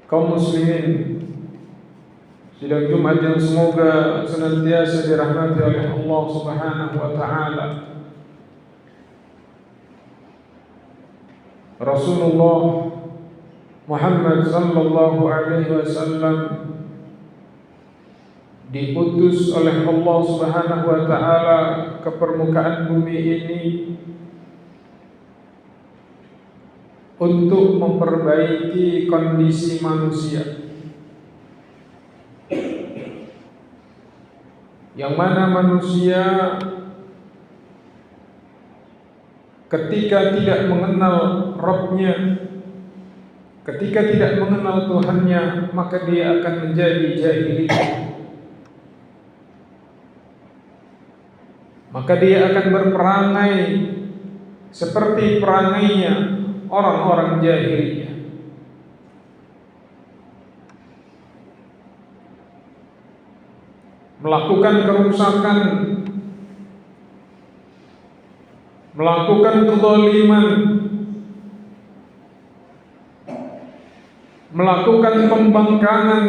kaum muslimin sidang Jumat yang semoga senantiasa dirahmati oleh Allah Subhanahu wa taala. Rasulullah Muhammad sallallahu alaihi wasallam diutus oleh Allah Subhanahu wa taala ke permukaan bumi ini untuk memperbaiki kondisi manusia, yang mana manusia ketika tidak mengenal Rabb-Nya, ketika tidak mengenal Tuhannya, maka dia akan menjadi jahil. Maka dia akan berperangai seperti perangainya orang-orang jahiliyah. Melakukan kerusakan, melakukan kezaliman, melakukan pembangkangan.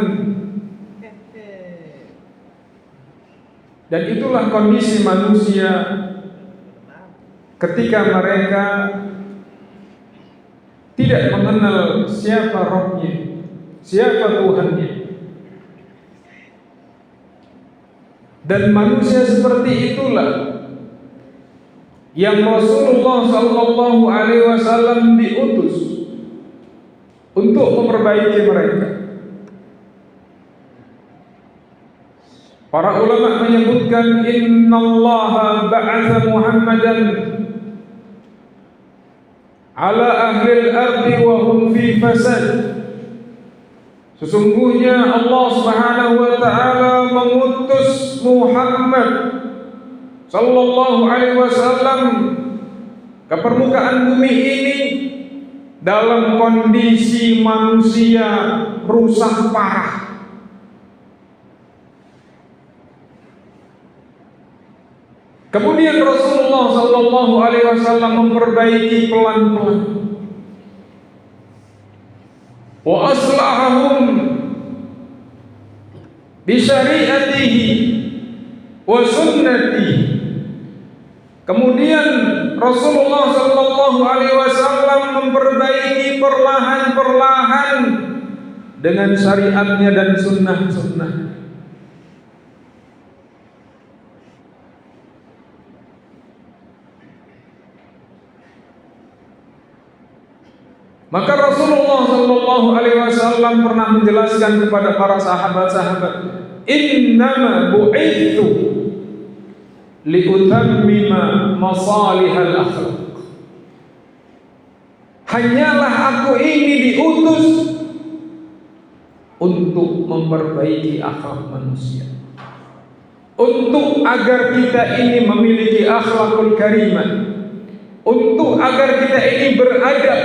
Dan itulah kondisi manusia ketika mereka tidak mengenal siapa Rabb-Nya, siapa Tuhannya. Dan manusia seperti itulah yang Rasulullah sallallahu alaihi wasallam diutus untuk memperbaiki mereka. Para ulama menyebutkan innallaha ba'atha Muhammadan ala ahli al-ardi wa hum fi fasad. Sesungguhnya Allah Subhanahu wa taala mengutus Muhammad sallallahu alaihi wasallam ke permukaan bumi ini dalam kondisi manusia rusak parah. Kemudian Rasulullah sallallahu alaihi wasallam memperbaiki pelan-pelan. Wa aslahahum bi syari'atihi wa sunnatihi. Kemudian Rasulullah sallallahu alaihi wasallam memperbaiki perlahan-perlahan dengan syariatnya dan sunnah-sunnah. Maka Rasulullah sallallahu alaihi wasallam pernah menjelaskan kepada para sahabat-sahabat, "Innama bu'ithu liutammima masalihal akhlaq." Hanyalah aku ini diutus untuk memperbaiki akhlak manusia, untuk agar kita ini memiliki akhlakul karimah, untuk agar kita ini beradab.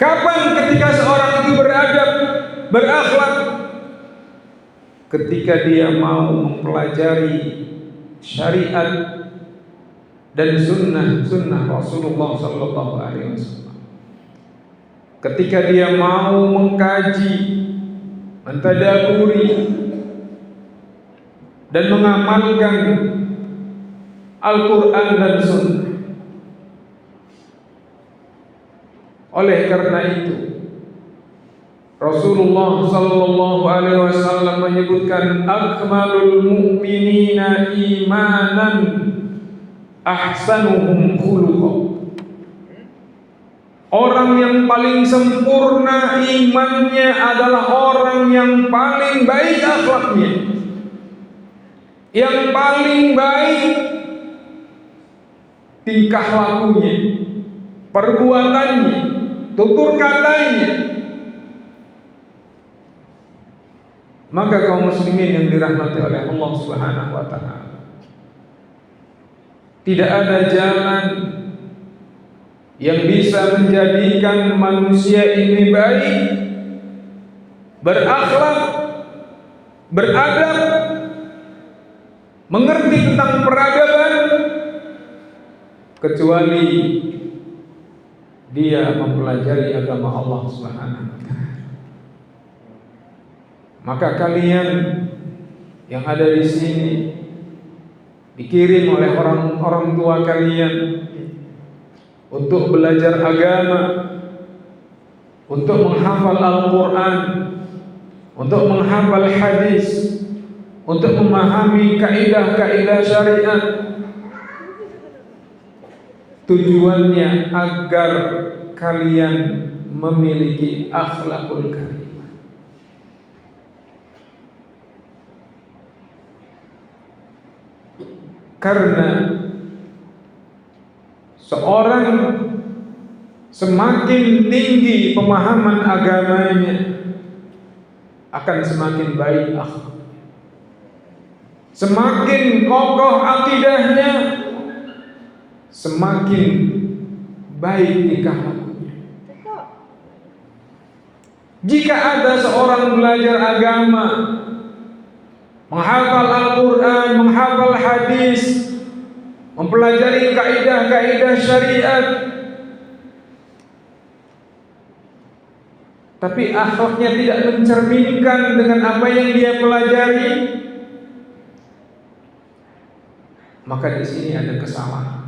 Kapan ketika seorang itu beradab, berakhlak? Ketika dia mau mempelajari syariat dan sunnah Rasulullah sallallahu alaihi wasallam. Ketika dia mau mengkaji, mentadaburi dan mengamalkan Al-Quran dan sunnah. Oleh karena itu Rasulullah sallallahu alaihi wasallam menyebutkan akmalul mu'minina imanan ahsanuhum khuluqa. Orang yang paling sempurna imannya adalah orang yang paling baik akhlaknya, yang paling baik tingkah lakunya, perbuatannya, tutur katanya. Maka kaum muslimin yang dirahmati oleh Allah Subhanahu wa taala, tidak ada jalan yang bisa menjadikan manusia ini baik, berakhlak, beradab, mengerti tentang peradaban, kecuali dia mempelajari agama Allah Subhanahu wa taala. Maka kalian yang ada di sini dikirim oleh orang tua kalian untuk belajar agama, untuk menghafal Al-Quran, untuk menghafal hadis, untuk memahami kaidah-kaidah syariat. Tujuannya agar kalian memiliki akhlakul karimah. Karena seorang semakin tinggi pemahaman agamanya, akan semakin baik akhlak. Semakin kokoh akidahnya, semakin baik tingkah lakunya. Jika ada seorang belajar agama, menghafal Al-Quran, menghafal hadis, mempelajari kaidah-kaidah syariat, tapi akhlaknya tidak mencerminkan dengan apa yang dia pelajari, maka di sini ada kesalahan.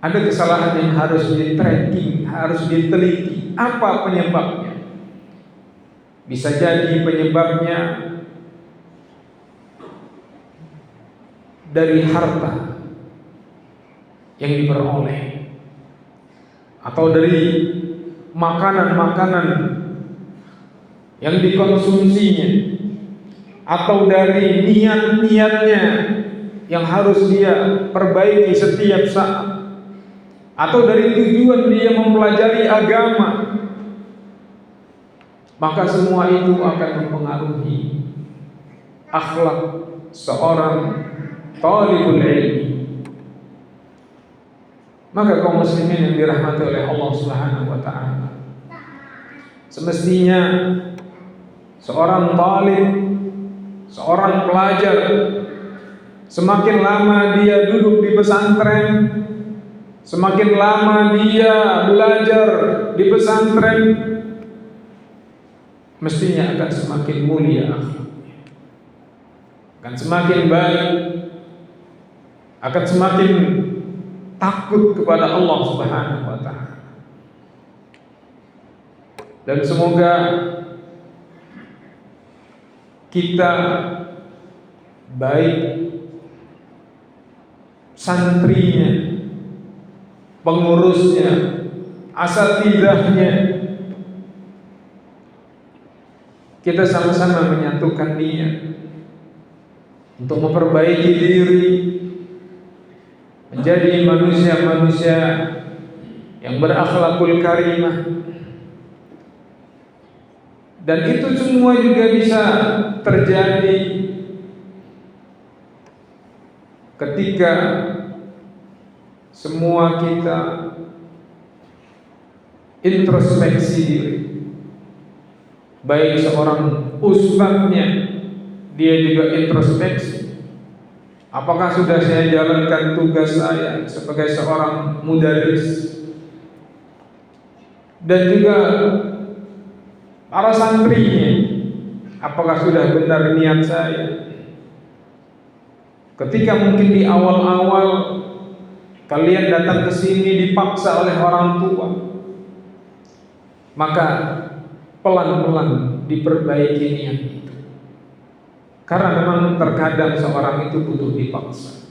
Ada kesalahan yang harus di-tracking, harus diteliti. Apa penyebabnya? Bisa jadi penyebabnya dari harta yang diperoleh, atau dari makanan-makanan yang dikonsumsinya, atau dari niat-niatnya yang harus dia perbaiki setiap saat, atau dari tujuan dia mempelajari agama. Maka semua itu akan mempengaruhi akhlak seorang talibul ilmi. Maka kaum muslimin yang dirahmati oleh Allah Subhanahu wa taala, semestinya seorang talib, seorang pelajar, semakin lama dia duduk di pesantren, semakin lama dia belajar di pesantren, mestinya akan semakin mulia akhlaknya, akan semakin baik, akan semakin takut kepada Allah Subhanahu wa taala. Dan semoga kita, baik santrinya, pengurusnya, asatidahnya, kita sama-sama menyatukan niat untuk memperbaiki diri, menjadi manusia-manusia yang berakhlakul karimah. Dan itu semua juga bisa terjadi ketika semua kita introspeksi diri. Baik seorang ustadznya, dia juga introspeksi. Apakah sudah saya jalankan tugas saya sebagai seorang mudaris? Dan juga para santrinya, apakah sudah benar niat saya? Ketika mungkin di awal-awal kalian datang ke sini dipaksa oleh orang tua, maka pelan-pelan diperbaiki niat itu. Karena memang terkadang seorang itu butuh dipaksa.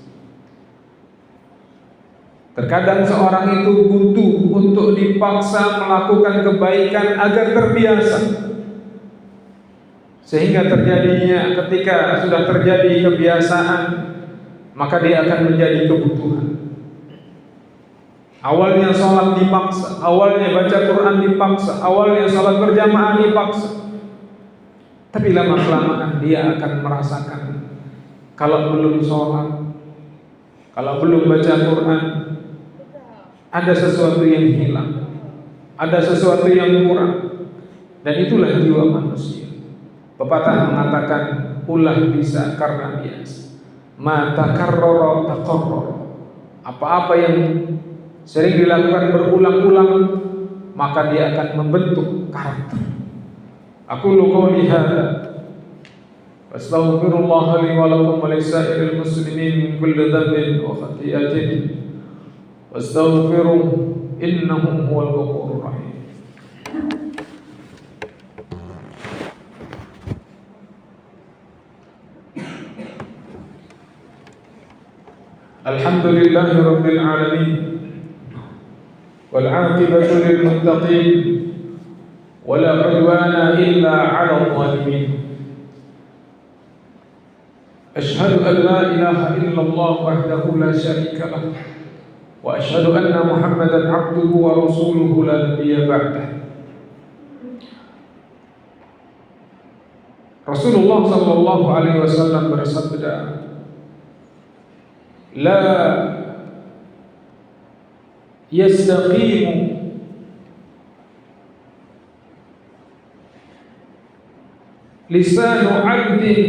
Terkadang seorang itu butuh untuk dipaksa melakukan kebaikan agar terbiasa. Sehingga terjadinya ketika sudah terjadi kebiasaan, maka dia akan menjadi kebutuhan. Awalnya sholat dipaksa, awalnya baca Quran dipaksa, awalnya sholat berjamaah dipaksa. Tapi lama-kelamaan dia akan merasakan kalau belum sholat, kalau belum baca Quran, ada sesuatu yang hilang, ada sesuatu yang kurang. Dan itulah jiwa manusia. Pepatah mengatakan, ulah bisa karena biasa, ma takarrara taqarrara. Apa-apa yang sering dilakukan berulang-ulang, maka dia akan membentuk karakter. Aku qouli hadza astaghfirullah li wa lakum wa lisairil muslimin min kulli dhanbin wa khati'atin wastaghfiruh innahu huwal ghafurur rahim. Alhamdulillahi rabbil alamin wal 'aqibatu lil muttaqin wala 'udwana illa 'alal zalimin. Asyhadu an la ilaha illallah wahdahu la syarika lah wa asyhadu anna Muhammadan 'abduhu wa rasuluhu la nabiyya ba'dah. Rasulullah sallallahu alaihi wasallam bersabda, la yastaqimu lisanu 'abdin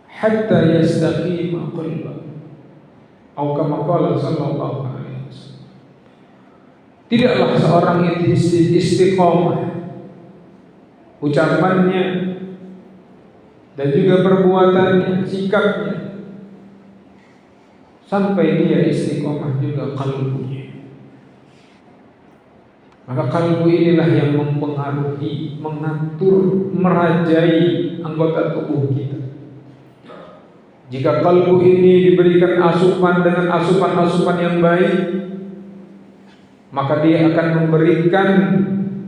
hatta yastaqima qalbuhu, atau kama qala sallallahu alaihi wasallam. Tidaklah seorang itu istiqomah ucapannya dan juga perbuatannya, sikapnya, sampai dia istiqomah juga kalbunya. Maka kalbu inilah yang mempengaruhi, mengatur, merajai anggota tubuh kita. Jika kalbu ini diberikan asupan dengan asupan-asupan yang baik, maka dia akan memberikan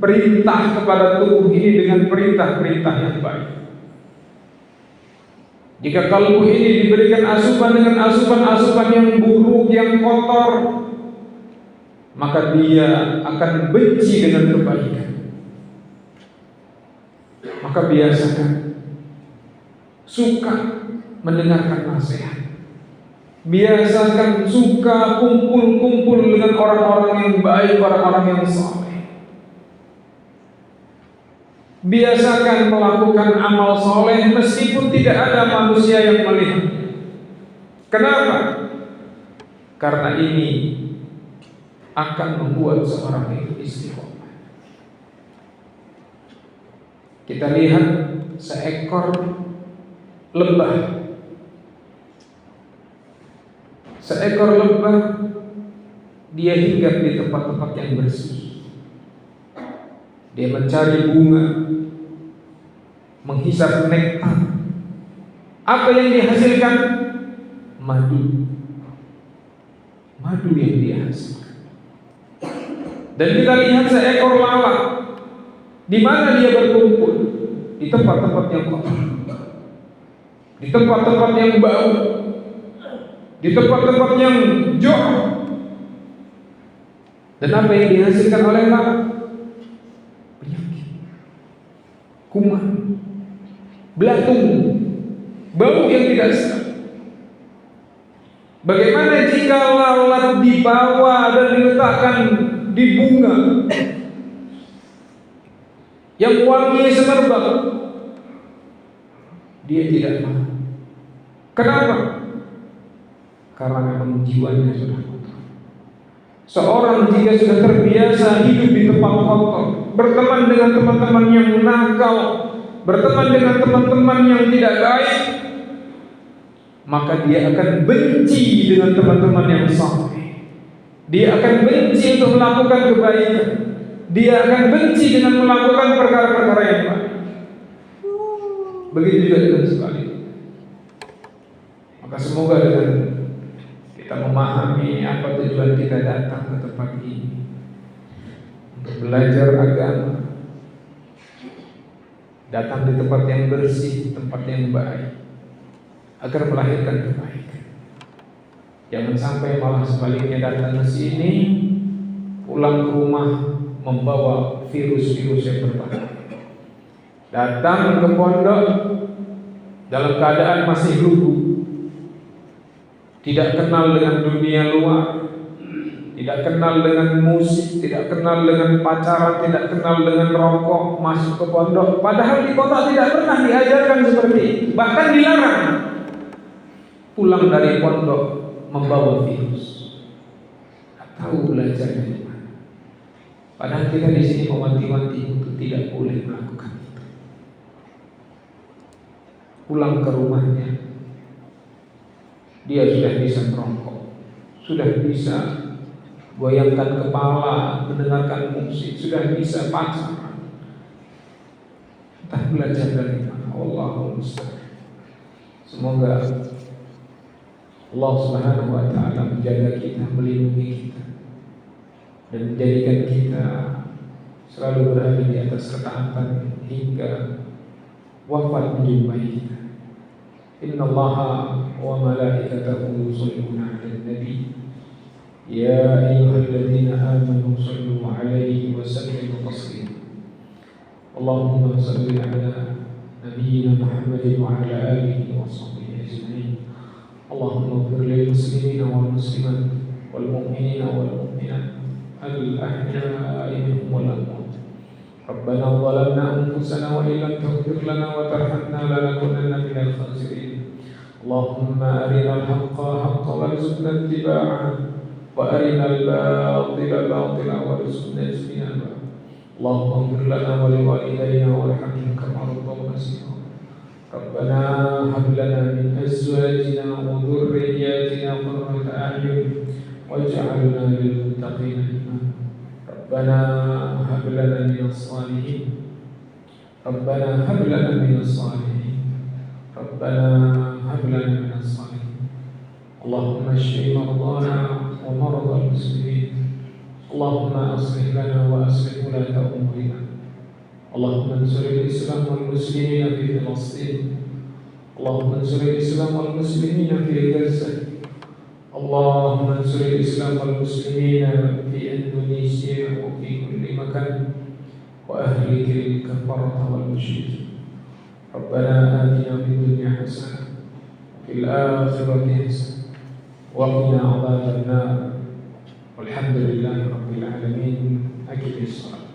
perintah kepada tubuh ini dengan perintah-perintah yang baik. Jika kalbu ini diberikan asupan dengan asupan-asupan yang buruk, yang kotor, maka dia akan benci dengan kebaikan. Maka biasakan suka mendengarkan nasihat. Biasakan suka kumpul-kumpul dengan orang-orang yang baik, orang-orang yang saleh. Biasakan melakukan amal soleh meskipun tidak ada manusia yang melihat. Kenapa? Karena ini akan membuat seorang itu istiqomah. Kita lihat seekor lebah. Seekor lebah, dia hinggap di tempat-tempat yang bersih. Dia mencari bunga, menghisap nektar. Apa yang dihasilkan? Madu. Madu yang dia hasilkan. Dan kita lihat seekor lalat. Di mana dia berkumpul? Di tempat-tempat yang kotor, di tempat-tempat yang bau, di tempat-tempat yang jorok. Dan apa yang dihasilkan oleh lalat? Penyakit, kuman, belatung, bau yang tidak sedap. Bagaimana jika lalat dibawa dan diletakkan di bunga yang wangi semerbak? Dia tidak mau. Kenapa? Karena memang jiwanya sudah kotor. Seorang jika sudah terbiasa hidup di tempat kotor, berteman dengan teman-teman yang nakal, berteman dengan teman-teman yang tidak baik, maka dia akan benci dengan teman-teman yang saleh. Dia akan benci untuk melakukan kebaikan. Dia akan benci dengan melakukan perkara-perkara yang baik. Begitu juga dengan sebaliknya. Maka semoga dengan kita memahami apa tujuan kita datang ke tempat ini, untuk belajar agama, datang di tempat yang bersih, tempat yang baik, agar melahirkan kebaikan. Jangan sampai malah sebaliknya datang ke sini, pulang ke rumah membawa virus-virus yang berbahaya. Datang ke pondok dalam keadaan masih lugu, tidak kenal dengan dunia luar, tidak kenal dengan musik, tidak kenal dengan pacaran, tidak kenal dengan rokok, masuk ke pondok. Padahal di kota tidak pernah diajarkan seperti itu, bahkan dilarang. Pulang dari pondok membawa virus. tahu belajar dari mana. Padahal kita di sini mewanti-wanti untuk tidak boleh melakukan itu. Pulang ke rumahnya, dia sudah bisa merokok, sudah bisa goyangkan kepala, mendengarkan musik, sudah bisa pacaran. Entah belajar dari mana. Allahumma musta'an. Semoga Allah Subhanahu wa taala menjaga kita, melindungi kita, dan menjadikan kita selalu berada di atas ketaatan hingga wafat menjumpai kita. Inna Allaha wa malaikatahu yusholluna 'alan nabi ya ayyuhalladzina amanu shallu 'alaihi wa sallimu taslima. Allahumma shalli 'ala nabiyyina Muhammadin wa 'ala alihi wa sahbihi ajma'in. Allahumma ighfir lil muslimina wal muslimat wal mu'minina wal mu'minat al-ahya'i minhum wal amwat. Rabbana zalamna anfusana wa illam taghfir lana wa tarhamna lanakunanna minal khasirin. Allahumma arinal haqqa haqqan warzuqna ittiba'ah wa arinal batila batilan warzuqna ijtinabah. Allahumma ighfir lana wa liwalidayna warhamhum kama rabbawna saghira. Rabbana hab lana min azwajina wa dhurriyyatina qurrata a'yun waj'alna lil muttaqina imama. Rabbana hab lana minas salihin. Rabbana hab lana minas salihin. Rabbana hab lana minas salihin. Allahumma shfi mardana wa mardal muslimin. Allahumma aslih lana wa aslih ulata umurina. Allahumma ansuril Islam wal muslimina fi Filastin. Allahumma ansuril Islam wal muslimina fi Gaza. Allahumma ansuril Islam wal muslimina fi Indonesia wa fi kulli makan wa ahlikil kafarata wal musyrikin. Rabbana atina fid dunya hasanah wa fil akhirati hasanah wa qina adzaban nar. Walhamdulillahi rabbil alamin. Aqimis shalah.